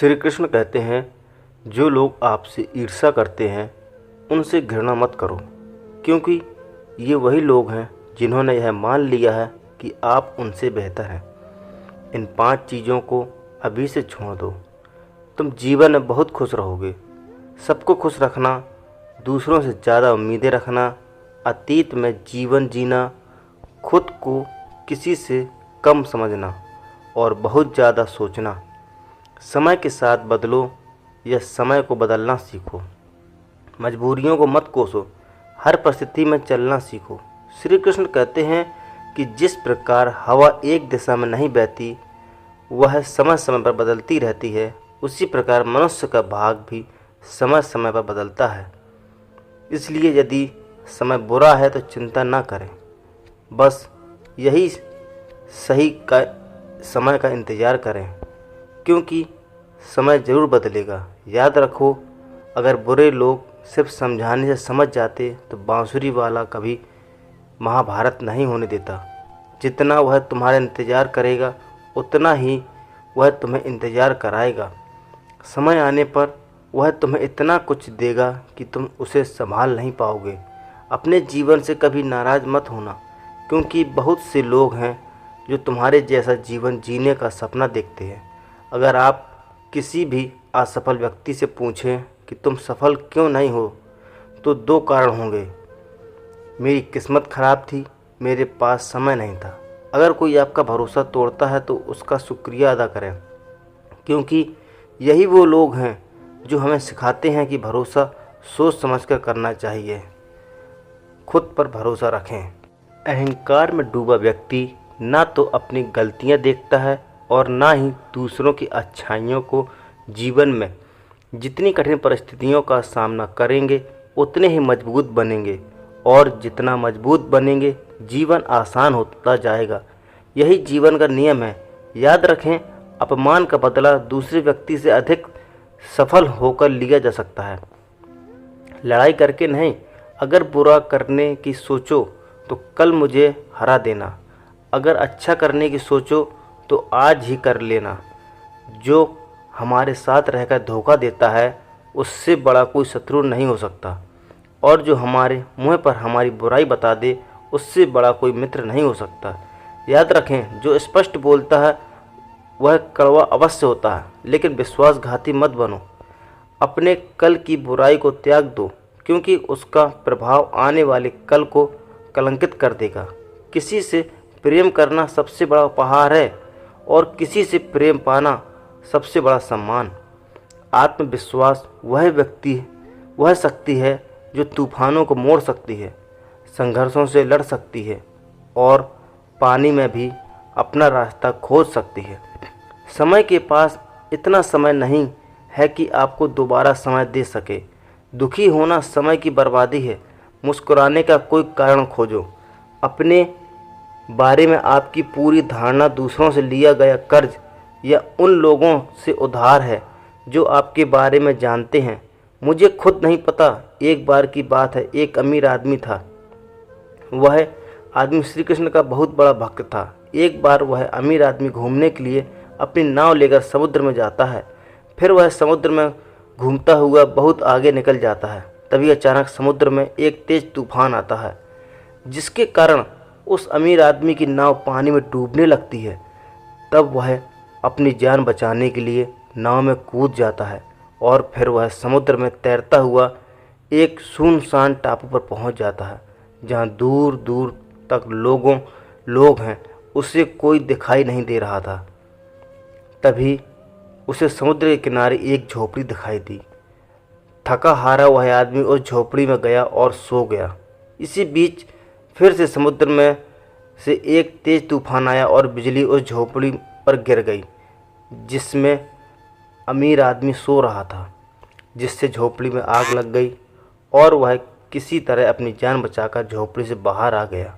श्री कृष्ण कहते हैं, जो लोग आपसे ईर्ष्या करते हैं उनसे घृणा मत करो, क्योंकि ये वही लोग हैं जिन्होंने यह मान लिया है कि आप उनसे बेहतर हैं। इन 5 चीज़ों को अभी से छोड़ दो, तुम जीवन में बहुत खुश रहोगे। सबको खुश रखना, दूसरों से ज़्यादा उम्मीदें रखना, अतीत में जीवन जीना, खुद को किसी से कम समझना और बहुत ज़्यादा सोचना। समय के साथ बदलो या समय को बदलना सीखो। मजबूरियों को मत कोसो, हर परिस्थिति में चलना सीखो। श्री कृष्ण कहते हैं कि जिस प्रकार हवा एक दिशा में नहीं बहती, वह समय समय पर बदलती रहती है, उसी प्रकार मनुष्य का भाग भी समय समय पर बदलता है। इसलिए यदि समय बुरा है तो चिंता ना करें, बस यही सही का समय का इंतज़ार करें, क्योंकि समय ज़रूर बदलेगा। याद रखो, अगर बुरे लोग सिर्फ समझाने से समझ जाते तो बांसुरी वाला कभी महाभारत नहीं होने देता। जितना वह तुम्हारा इंतज़ार करेगा उतना ही वह तुम्हें इंतज़ार कराएगा। समय आने पर वह तुम्हें इतना कुछ देगा कि तुम उसे संभाल नहीं पाओगे। अपने जीवन से कभी नाराज़ मत होना, क्योंकि बहुत से लोग हैं जो तुम्हारे जैसा जीवन जीने का सपना देखते हैं। अगर आप किसी भी असफल व्यक्ति से पूछें कि तुम सफल क्यों नहीं हो, तो 2 कारण होंगे, मेरी किस्मत ख़राब थी, मेरे पास समय नहीं था। अगर कोई आपका भरोसा तोड़ता है तो उसका शुक्रिया अदा करें, क्योंकि यही वो लोग हैं जो हमें सिखाते हैं कि भरोसा सोच समझ कर करना चाहिए। खुद पर भरोसा रखें। अहंकार में डूबा व्यक्ति ना तो अपनी गलतियां देखता है और ना ही दूसरों की अच्छाइयों को। जीवन में जितनी कठिन परिस्थितियों का सामना करेंगे उतने ही मजबूत बनेंगे, और जितना मजबूत बनेंगे जीवन आसान होता जाएगा। यही जीवन का नियम है। याद रखें, अपमान का बदला दूसरे व्यक्ति से अधिक सफल होकर लिया जा सकता है, लड़ाई करके नहीं। अगर बुरा करने की सोचो तो कल मुझे हरा देना, अगर अच्छा करने की सोचो तो आज ही कर लेना। जो हमारे साथ रहकर धोखा देता है उससे बड़ा कोई शत्रु नहीं हो सकता, और जो हमारे मुंह पर हमारी बुराई बता दे उससे बड़ा कोई मित्र नहीं हो सकता। याद रखें, जो स्पष्ट बोलता है वह कड़वा अवश्य होता है, लेकिन विश्वासघाती मत बनो। अपने कल की बुराई को त्याग दो, क्योंकि उसका प्रभाव आने वाले कल को कलंकित कर देगा। किसी से प्रेम करना सबसे बड़ा उपहार है, और किसी से प्रेम पाना सबसे बड़ा सम्मान। आत्मविश्वास वह शक्ति है जो तूफानों को मोड़ सकती है, संघर्षों से लड़ सकती है और पानी में भी अपना रास्ता खोज सकती है। समय के पास इतना समय नहीं है कि आपको दोबारा समय दे सके। दुखी होना समय की बर्बादी है। मुस्कुराने का कोई कारण खोजो। अपने बारे में आपकी पूरी धारणा दूसरों से लिया गया कर्ज या उन लोगों से उधार है जो आपके बारे में जानते हैं। मुझे खुद नहीं पता, एक बार की बात है, एक अमीर आदमी था। वह आदमी श्री कृष्ण का बहुत बड़ा भक्त था। एक बार वह अमीर आदमी घूमने के लिए अपनी नाव लेकर समुद्र में जाता है। फिर वह समुद्र में घूमता हुआ बहुत आगे निकल जाता है। तभी अचानक समुद्र में एक तेज तूफान आता है, जिसके कारण उस अमीर आदमी की नाव पानी में डूबने लगती है। तब वह अपनी जान बचाने के लिए नाव में कूद जाता है, और फिर वह समुद्र में तैरता हुआ एक सुनसान टापू पर पहुंच जाता है, जहां दूर दूर तक लोग हैं। उसे कोई दिखाई नहीं दे रहा था। तभी उसे समुद्र के किनारे एक झोपड़ी दिखाई दी। थका हारा वह आदमी उस झोपड़ी में गया और सो गया। इसी बीच फिर से समुद्र में से एक तेज तूफान आया और बिजली उस झोपड़ी पर गिर गई, जिसमें अमीर आदमी सो रहा था, जिससे झोपड़ी में आग लग गई और वह किसी तरह अपनी जान बचाकर झोपड़ी से बाहर आ गया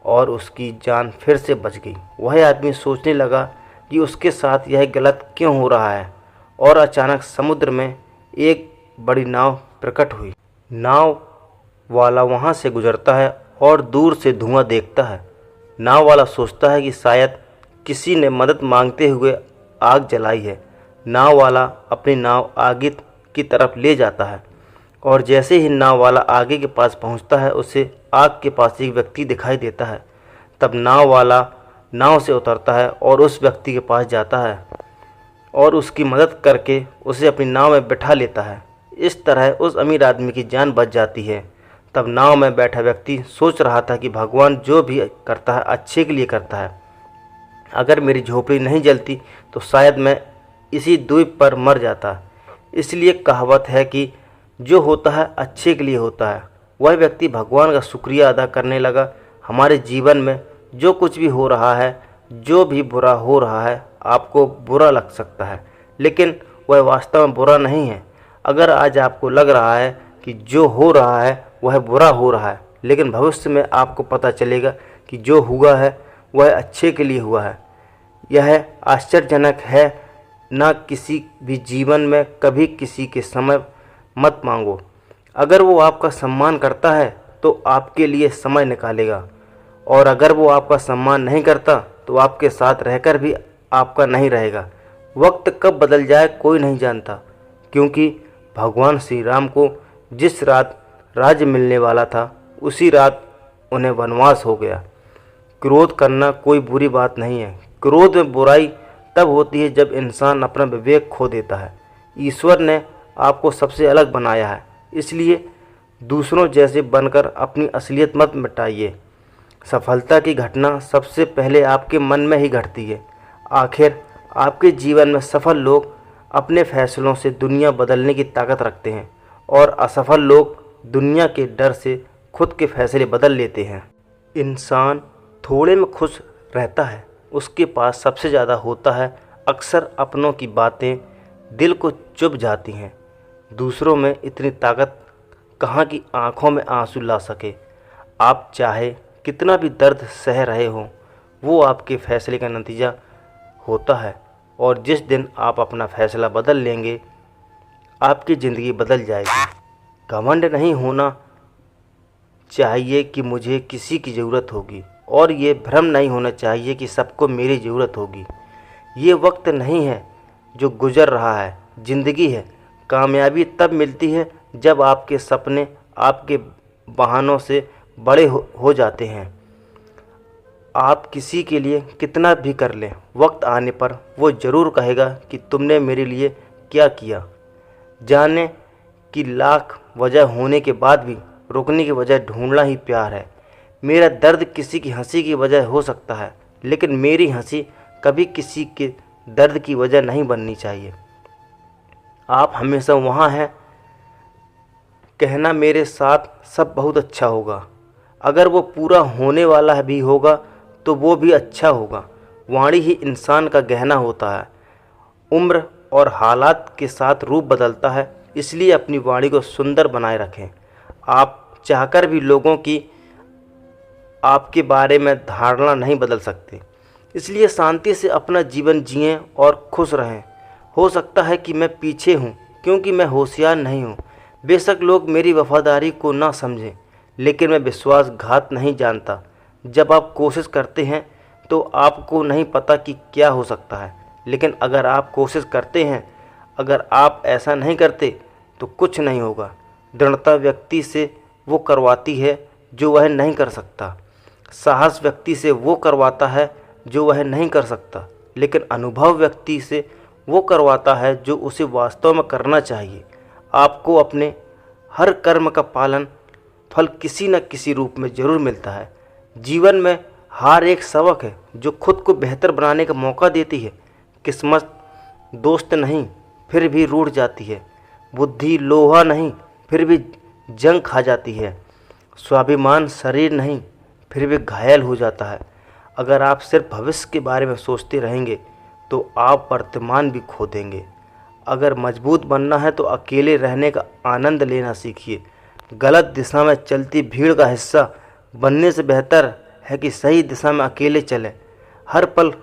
और उसकी जान फिर से बच गई। वह आदमी सोचने लगा कि उसके साथ यह गलत क्यों हो रहा है, और अचानक समुद्र में एक बड़ी नाव प्रकट हुई। नाव वाला वहाँ से गुजरता है और दूर से धुआं देखता है। नाव वाला सोचता है कि शायद किसी ने मदद मांगते हुए आग जलाई है। नाव वाला अपनी नाव आगे की तरफ ले जाता है और जैसे ही नाव वाला आगे के पास पहुंचता है उसे आग के पास एक व्यक्ति दिखाई देता है। तब नाव वाला नाव से उतरता है और उस व्यक्ति के पास जाता है और उसकी मदद करके उसे अपनी नाव में बिठा लेता है। इस तरह उस अमीर आदमी की जान बच जाती है। तब नाव में बैठा व्यक्ति सोच रहा था कि भगवान जो भी करता है अच्छे के लिए करता है। अगर मेरी झोपड़ी नहीं जलती तो शायद मैं इसी द्वीप पर मर जाता। इसलिए कहावत है कि जो होता है अच्छे के लिए होता है। वह व्यक्ति भगवान का शुक्रिया अदा करने लगा। हमारे जीवन में जो कुछ भी हो रहा है, जो भी बुरा हो रहा है, आपको बुरा लग सकता है लेकिन वह वास्तव में बुरा नहीं है। अगर आज आपको लग रहा है कि जो हो रहा है वह बुरा हो रहा है, लेकिन भविष्य में आपको पता चलेगा कि जो हुआ है वह अच्छे के लिए हुआ है। यह आश्चर्यजनक है। ना किसी भी जीवन में कभी किसी के समय मत मांगो। अगर वो आपका सम्मान करता है तो आपके लिए समय निकालेगा और अगर वो आपका सम्मान नहीं करता तो आपके साथ रहकर भी आपका नहीं रहेगा। वक्त कब बदल जाए कोई नहीं जानता, क्योंकि भगवान श्री राम को जिस रात राज्य मिलने वाला था उसी रात उन्हें वनवास हो गया। क्रोध करना कोई बुरी बात नहीं है। क्रोध में बुराई तब होती है जब इंसान अपना विवेक खो देता है। ईश्वर ने आपको सबसे अलग बनाया है, इसलिए दूसरों जैसे बनकर अपनी असलियत मत मिटाइए। सफलता की घटना सबसे पहले आपके मन में ही घटती है। आखिर आपके जीवन में सफल लोग अपने फैसलों से दुनिया बदलने की ताकत रखते हैं और असफल लोग दुनिया के डर से खुद के फैसले बदल लेते हैं। इंसान थोड़े में खुश रहता है, उसके पास सबसे ज़्यादा होता है। अक्सर अपनों की बातें दिल को चुभ जाती हैं। दूसरों में इतनी ताकत कहाँ कि आँखों में आंसू ला सके। आप चाहे कितना भी दर्द सह रहे हो, वो आपके फैसले का नतीजा होता है और जिस दिन आप अपना फैसला बदल लेंगे आपकी ज़िंदगी बदल जाएगी। घमंड नहीं होना चाहिए कि मुझे किसी की ज़रूरत होगी और ये भ्रम नहीं होना चाहिए कि सबको मेरी ज़रूरत होगी। ये वक्त नहीं है जो गुज़र रहा है, ज़िंदगी है। कामयाबी तब मिलती है जब आपके सपने आपके बहानों से बड़े हो जाते हैं। आप किसी के लिए कितना भी कर लें, वक्त आने पर वो ज़रूर कहेगा कि तुमने मेरे लिए क्या किया। जाने कि लाख वजह होने के बाद भी रुकने की वजह ढूंढना ही प्यार है। मेरा दर्द किसी की हंसी की वजह हो सकता है, लेकिन मेरी हंसी कभी किसी के दर्द की वजह नहीं बननी चाहिए। आप हमेशा वहाँ हैं। कहना मेरे साथ सब बहुत अच्छा होगा, अगर वो पूरा होने वाला भी होगा तो वो भी अच्छा होगा। वाणी ही इंसान का गहना होता है। उम्र और हालात के साथ रूप बदलता है, इसलिए अपनी वाणी को सुंदर बनाए रखें। आप चाहकर भी लोगों की आपके बारे में धारणा नहीं बदल सकते, इसलिए शांति से अपना जीवन जिएं और खुश रहें। हो सकता है कि मैं पीछे हूँ क्योंकि मैं होशियार नहीं हूँ। बेशक लोग मेरी वफादारी को ना समझें, लेकिन मैं विश्वासघात नहीं जानता। जब आप कोशिश करते हैं तो आपको नहीं पता कि क्या हो सकता है, लेकिन अगर आप कोशिश करते हैं, अगर आप ऐसा नहीं करते तो कुछ नहीं होगा। दृढ़ता व्यक्ति से वो करवाती है जो वह नहीं कर सकता। साहस व्यक्ति से वो करवाता है जो वह नहीं कर सकता, लेकिन अनुभव व्यक्ति से वो करवाता है जो उसे वास्तव में करना चाहिए। आपको अपने हर कर्म का फल किसी न किसी रूप में ज़रूर मिलता है। जीवन में हार एक सबक है जो खुद को बेहतर बनाने का मौका देती है। किस्मत दोस्त नहीं फिर भी रूठ जाती है। बुद्धि लोहा नहीं फिर भी जंग खा जाती है। स्वाभिमान शरीर नहीं फिर भी घायल हो जाता है। अगर आप सिर्फ भविष्य के बारे में सोचते रहेंगे तो आप वर्तमान भी खो देंगे। अगर मजबूत बनना है तो अकेले रहने का आनंद लेना सीखिए। गलत दिशा में चलती भीड़ का हिस्सा बनने से बेहतर है कि सही दिशा में अकेले चलें। हर पल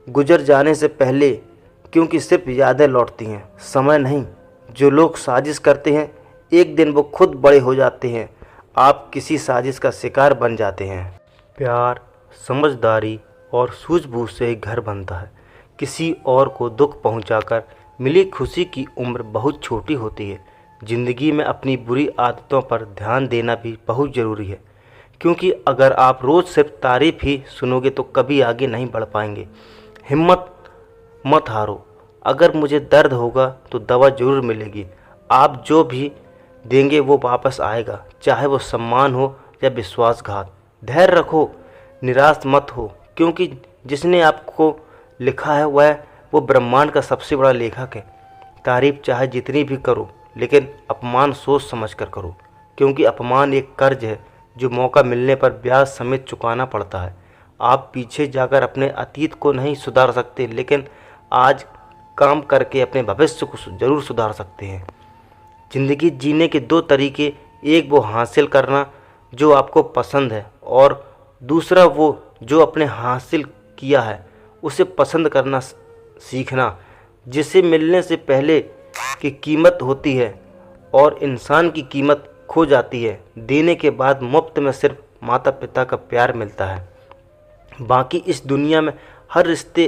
गुजर जाने से पहले, क्योंकि सिर्फ यादें लौटती हैं, समय नहीं। जो लोग साजिश करते हैं एक दिन वो खुद बड़े हो जाते हैं। आप किसी साजिश का शिकार बन जाते हैं। प्यार, समझदारी और सूझबूझ से एक घर बनता है। किसी और को दुख पहुंचाकर मिली खुशी की उम्र बहुत छोटी होती है। ज़िंदगी में अपनी बुरी आदतों पर ध्यान देना भी बहुत ज़रूरी है, क्योंकि अगर आप रोज़ सिर्फ तारीफ़ ही सुनोगे तो कभी आगे नहीं बढ़ पाएंगे। हिम्मत मत हारो। अगर मुझे दर्द होगा तो दवा ज़रूर मिलेगी। आप जो भी देंगे वो वापस आएगा, चाहे वो सम्मान हो या विश्वासघात। धैर्य रखो, निराश मत हो, क्योंकि जिसने आपको लिखा है वो ब्रह्मांड का सबसे बड़ा लेखक है। तारीफ चाहे जितनी भी करो, लेकिन अपमान सोच समझ कर करो, क्योंकि अपमान एक कर्ज है जो मौका मिलने पर ब्याज समेत चुकाना पड़ता है। आप पीछे जाकर अपने अतीत को नहीं सुधार सकते, लेकिन आज काम करके अपने भविष्य को ज़रूर सुधार सकते हैं। ज़िंदगी जीने के दो तरीके, एक वो हासिल करना जो आपको पसंद है, और दूसरा वो जो अपने हासिल किया है उसे पसंद करना सीखना, जिसे मिलने से पहले की कीमत होती है और इंसान की कीमत खो जाती है। देने के बाद मुफ्त में सिर्फ माता पिता का प्यार मिलता है। बाकी इस दुनिया में हर रिश्ते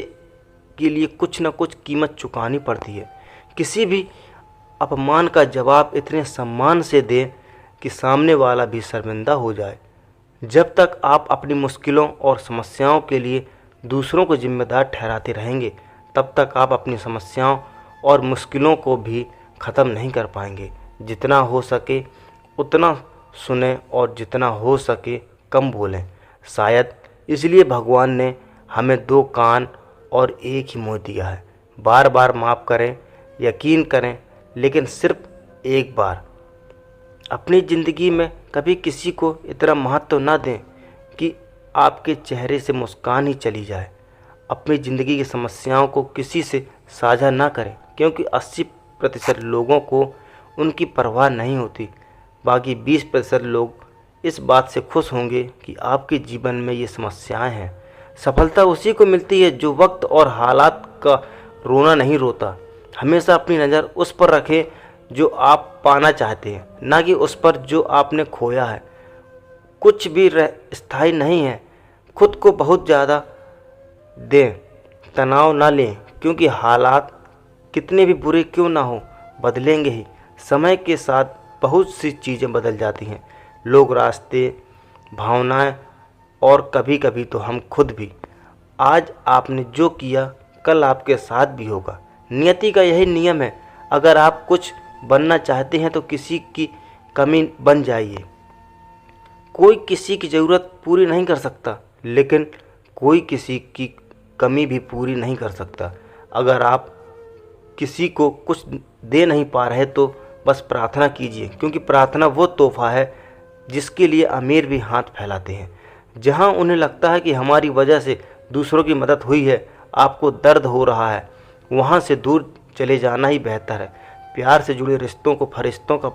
के लिए कुछ न कुछ कीमत चुकानी पड़ती है। किसी भी अपमान का जवाब इतने सम्मान से दें कि सामने वाला भी शर्मिंदा हो जाए। जब तक आप अपनी मुश्किलों और समस्याओं के लिए दूसरों को जिम्मेदार ठहराते रहेंगे, तब तक आप अपनी समस्याओं और मुश्किलों को भी ख़त्म नहीं कर पाएंगे। जितना हो सके उतना सुने और जितना हो सके कम बोलें। शायद इसलिए भगवान ने हमें दो कान और एक ही मुंह दिया है। बार बार माफ़ करें, यकीन करें, लेकिन सिर्फ एक बार। अपनी ज़िंदगी में कभी किसी को इतना महत्व ना दें कि आपके चेहरे से मुस्कान ही चली जाए। अपनी ज़िंदगी की समस्याओं को किसी से साझा ना करें, क्योंकि 80% लोगों को उनकी परवाह नहीं होती। बाकी 20% लोग इस बात से खुश होंगे कि आपके जीवन में ये समस्याएं हैं। सफलता उसी को मिलती है जो वक्त और हालात का रोना नहीं रोता। हमेशा अपनी नज़र उस पर रखें जो आप पाना चाहते हैं, ना कि उस पर जो आपने खोया है। कुछ भी स्थायी नहीं है। खुद को बहुत ज़्यादा दें, तनाव ना लें, क्योंकि हालात कितने भी बुरे क्यों ना हो बदलेंगे ही। समय के साथ बहुत सी चीज़ें बदल जाती हैं, लोग, रास्ते, भावनाएं और कभी कभी तो हम खुद भी। आज आपने जो किया कल आपके साथ भी होगा। नियति का यही नियम है। अगर आप कुछ बनना चाहते हैं तो किसी की कमी बन जाइए। कोई किसी की ज़रूरत पूरी नहीं कर सकता, लेकिन कोई किसी की कमी भी पूरी नहीं कर सकता। अगर आप किसी को कुछ दे नहीं पा रहे तो बस प्रार्थना कीजिए, क्योंकि प्रार्थना वो तोहफा है जिसके लिए अमीर भी हाथ फैलाते हैं। जहां उन्हें लगता है कि हमारी वजह से दूसरों की मदद हुई है, आपको दर्द हो रहा है, वहां से दूर चले जाना ही बेहतर है। प्यार से जुड़े रिश्तों को फरिश्तों का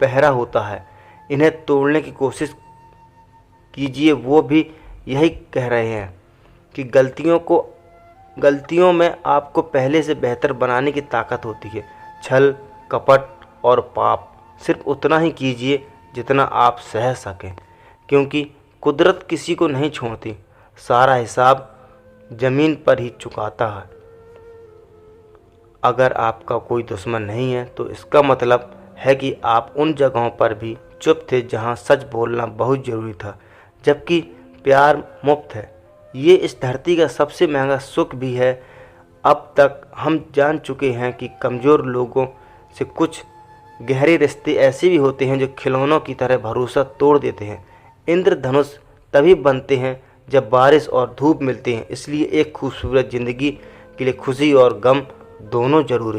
पहरा होता है, इन्हें तोड़ने की कोशिश कीजिए। वो भी यही कह रहे हैं कि गलतियों में आपको पहले से बेहतर बनाने की ताकत होती है। छल, कपट और पाप सिर्फ उतना ही कीजिए जितना आप सह सकें, क्योंकि कुदरत किसी को नहीं छोड़ती, सारा हिसाब ज़मीन पर ही चुकाता है। अगर आपका कोई दुश्मन नहीं है तो इसका मतलब है कि आप उन जगहों पर भी चुप थे जहां सच बोलना बहुत ज़रूरी था। जबकि प्यार मुफ्त है, ये इस धरती का सबसे महंगा सुख भी है। अब तक हम जान चुके हैं कि कमज़ोर लोगों से कुछ गहरे रिश्ते ऐसे भी होते हैं जो खिलौनों की तरह भरोसा तोड़ देते हैं। इंद्रधनुष तभी बनते हैं जब बारिश और धूप मिलते हैं। इसलिए एक खूबसूरत ज़िंदगी के लिए खुशी और गम दोनों ज़रूरी